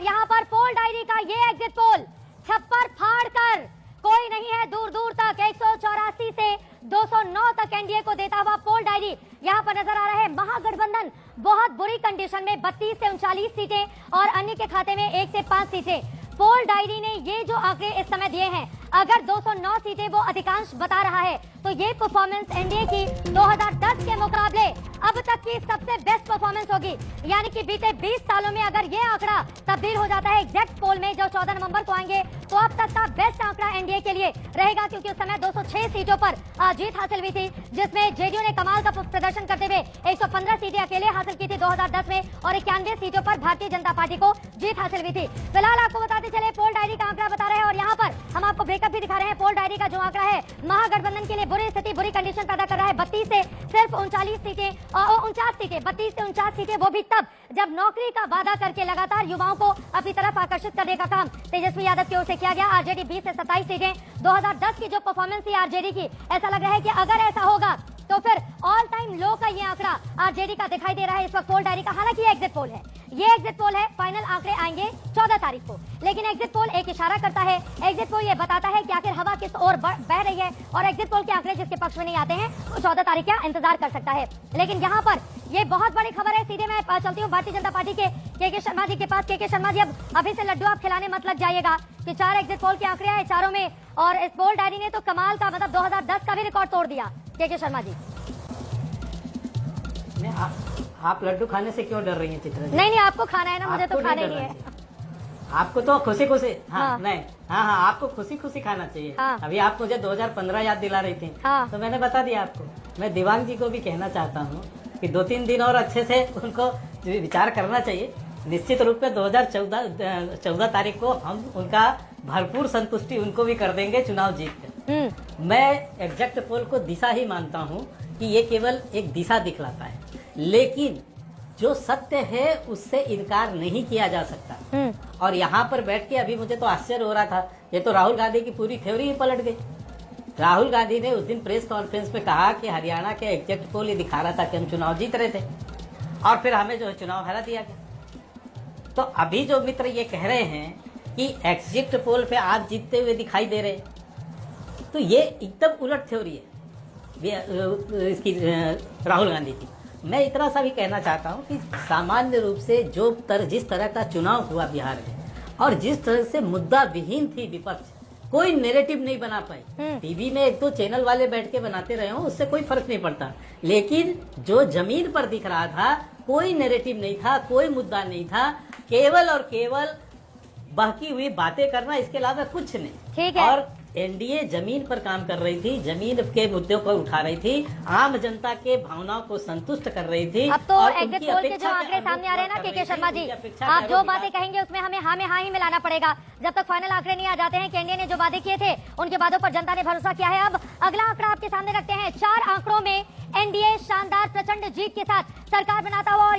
यहाँ पर पोल डायरी का ये एग्जिट पोल छप्पर फाड़ कर कोई नहीं है दूर दूर तक 184 से 209 तक एनडीए को देता हुआ पोल डायरी यहाँ पर नजर आ रहा है। महागठबंधन बहुत बुरी कंडीशन में 32 से 39 सीटें और अन्य के खाते में 1 से 5 सीटें। पोल डायरी ने ये जो आंकड़े इस समय दिए हैं, अगर 209 सीटें वो अधिकांश बता रहा है तो ये परफॉर्मेंस एनडीए की 2010 के मुकाबले अब तक की सबसे बेस्ट परफॉर्मेंस होगी। यानी कि बीते 20 सालों में अगर ये आंकड़ा तब्दील हो जाता है एग्जैक्ट पोल में जो 14 नवंबर को आएंगे, तो अब तक का बेस्ट आंकड़ा एनडीए के लिए रहेगा, क्योंकि उस समय 206 सीटों पर जीत हासिल हुई थी, जिसमें जेडीयू ने कमाल का प्रदर्शन करते हुए 115 सीटें अकेले हासिल की थी 2010 में और 91 सीटों पर भारतीय जनता पार्टी को जीत हासिल हुई थी। फिलहाल आपको बताते चले पोल डायरी का आंकड़ा बता रहे हैं और यहाँ पर हम आपको ब्रेकअप भी दिखा रहे हैं। पोल डायरी का जो आंकड़ा है महागठबंधन के लिए बुरी स्थिति, बुरी कंडीशन पैदा कर रहा है। 32 से सिर्फ 39 सीटें, 49 सीटें, 32 से 49 सीटें, वो भी तब जब नौकरी का वादा करके लगातार युवाओं को अपनी तरफ आकर्षित करने का काम तेजस्वी यादव की ओर से किया गया। आरजेडी 20 से 27 सीटें। 2010 की जो परफॉर्मेंस थी आरजेडी की, ऐसा लग रहा है कि अगर ऐसा होगा तो फिर ऑल टाइम लो का ये आंकड़ा आरजेडी का दिखाई दे रहा है इस वक्त पोल डायरी का। हालांकि ये एग्जिट पोल है, ये एग्जिट पोल है, फाइनल आंकड़े आएंगे 14 तारीख को, लेकिन एग्जिट पोल एक इशारा करता है। एग्जिट पोल ये बताता है कि आखिर हवा किस ओर बह रही है और एग्जिट पोल के आंकड़े जिसके पक्ष में नहीं आते हैं वो 14 तारीख का इंतजार कर सकता है। लेकिन यहाँ पर ये बहुत बड़ी खबर है। सीधे मैं चलती हूँ भारतीय जनता पार्टी के शर्मा जी के पास। के शर्मा जी, अब अभी से लड्डू आप खिलाने मत लग जाइएगा कि 4 एग्जिट पोल के आंकड़े आए चारों में और इस पोल डायरी ने तो कमाल का, मतलब 2010 का भी रिकॉर्ड तोड़ दिया। के शर्मा जी, आप लड्डू खाने से क्यों डर रही हैं चित्रा जी? नहीं, आपको खाना है ना, मुझे तो खाना ही है। आपको तो खुशी खुशी, हाँ। नहीं, हाँ, आपको खुशी खुशी खाना चाहिए। हाँ। अभी आप मुझे 2015 याद दिला रही थी, हाँ। तो मैंने बता दिया आपको। मैं दिवांग जी को भी कहना चाहता हूँ कि 2-3 दिन और अच्छे से उनको विचार करना चाहिए। निश्चित रूप में 2014 तारीख को हम उनका भरपूर संतुष्टि उनको भी कर देंगे चुनाव जीत कर। मैं एग्जैक्ट पोल को दिशा ही मानता हूँ कि ये केवल एक दिशा दिखलाता है, लेकिन जो सत्य है उससे इनकार नहीं किया जा सकता। और यहाँ पर बैठ के अभी मुझे तो आश्चर्य हो रहा था, ये तो राहुल गांधी की पूरी थ्योरी ही पलट गई। राहुल गांधी ने उस दिन प्रेस कॉन्फ्रेंस में कहा कि हरियाणा के एग्जैक्ट पोल ये दिखा रहा था कि हम चुनाव जीत रहे थे और फिर हमें जो है चुनाव हरा दिया गया। तो अभी जो मित्र ये कह रहे हैं कि एग्जिट पोल पे आप जीतते हुए दिखाई दे रहे, तो ये एकदम उलट थ्योरी है इसकी, राहुल गांधी की। मैं इतना सा भी कहना चाहता हूँ कि सामान्य रूप से जिस तरह का चुनाव हुआ बिहार में और जिस तरह से मुद्दा विहीन थी विपक्ष, कोई नैरेटिव नहीं बना पाई। टीवी में 1-2 चैनल वाले बैठ के बनाते रहे हो, उससे कोई फर्क नहीं पड़ता, लेकिन जो जमीन पर दिख रहा था कोई नैरेटिव नहीं था, कोई मुद्दा नहीं था, केवल और केवल बहकी हुई बातें करना, इसके अलावा कुछ नहीं। ठीक है। और एनडीए जमीन पर काम कर रही थी, जमीन के मुद्दों को उठा रही थी, आम जनता के भावनाओं को संतुष्ट कर रही थी। अब तो एग्जिट पोल के जो आंकड़े सामने आ रहे हैं ना के शर्मा जी, आप जो बातें कहेंगे उसमें हमें हाँ में हाँ ही मिलाना पड़ेगा जब तक फाइनल आंकड़े नहीं आ जाते हैं। एनडीए ने जो वादे किए थे उनके वादों पर जनता ने भरोसा किया है। अब अगला आंकड़ा आपके सामने रखते हैं। 4 आंकड़ों में एनडीए शानदार प्रचंड जीत के साथ सरकार बनाता हुआ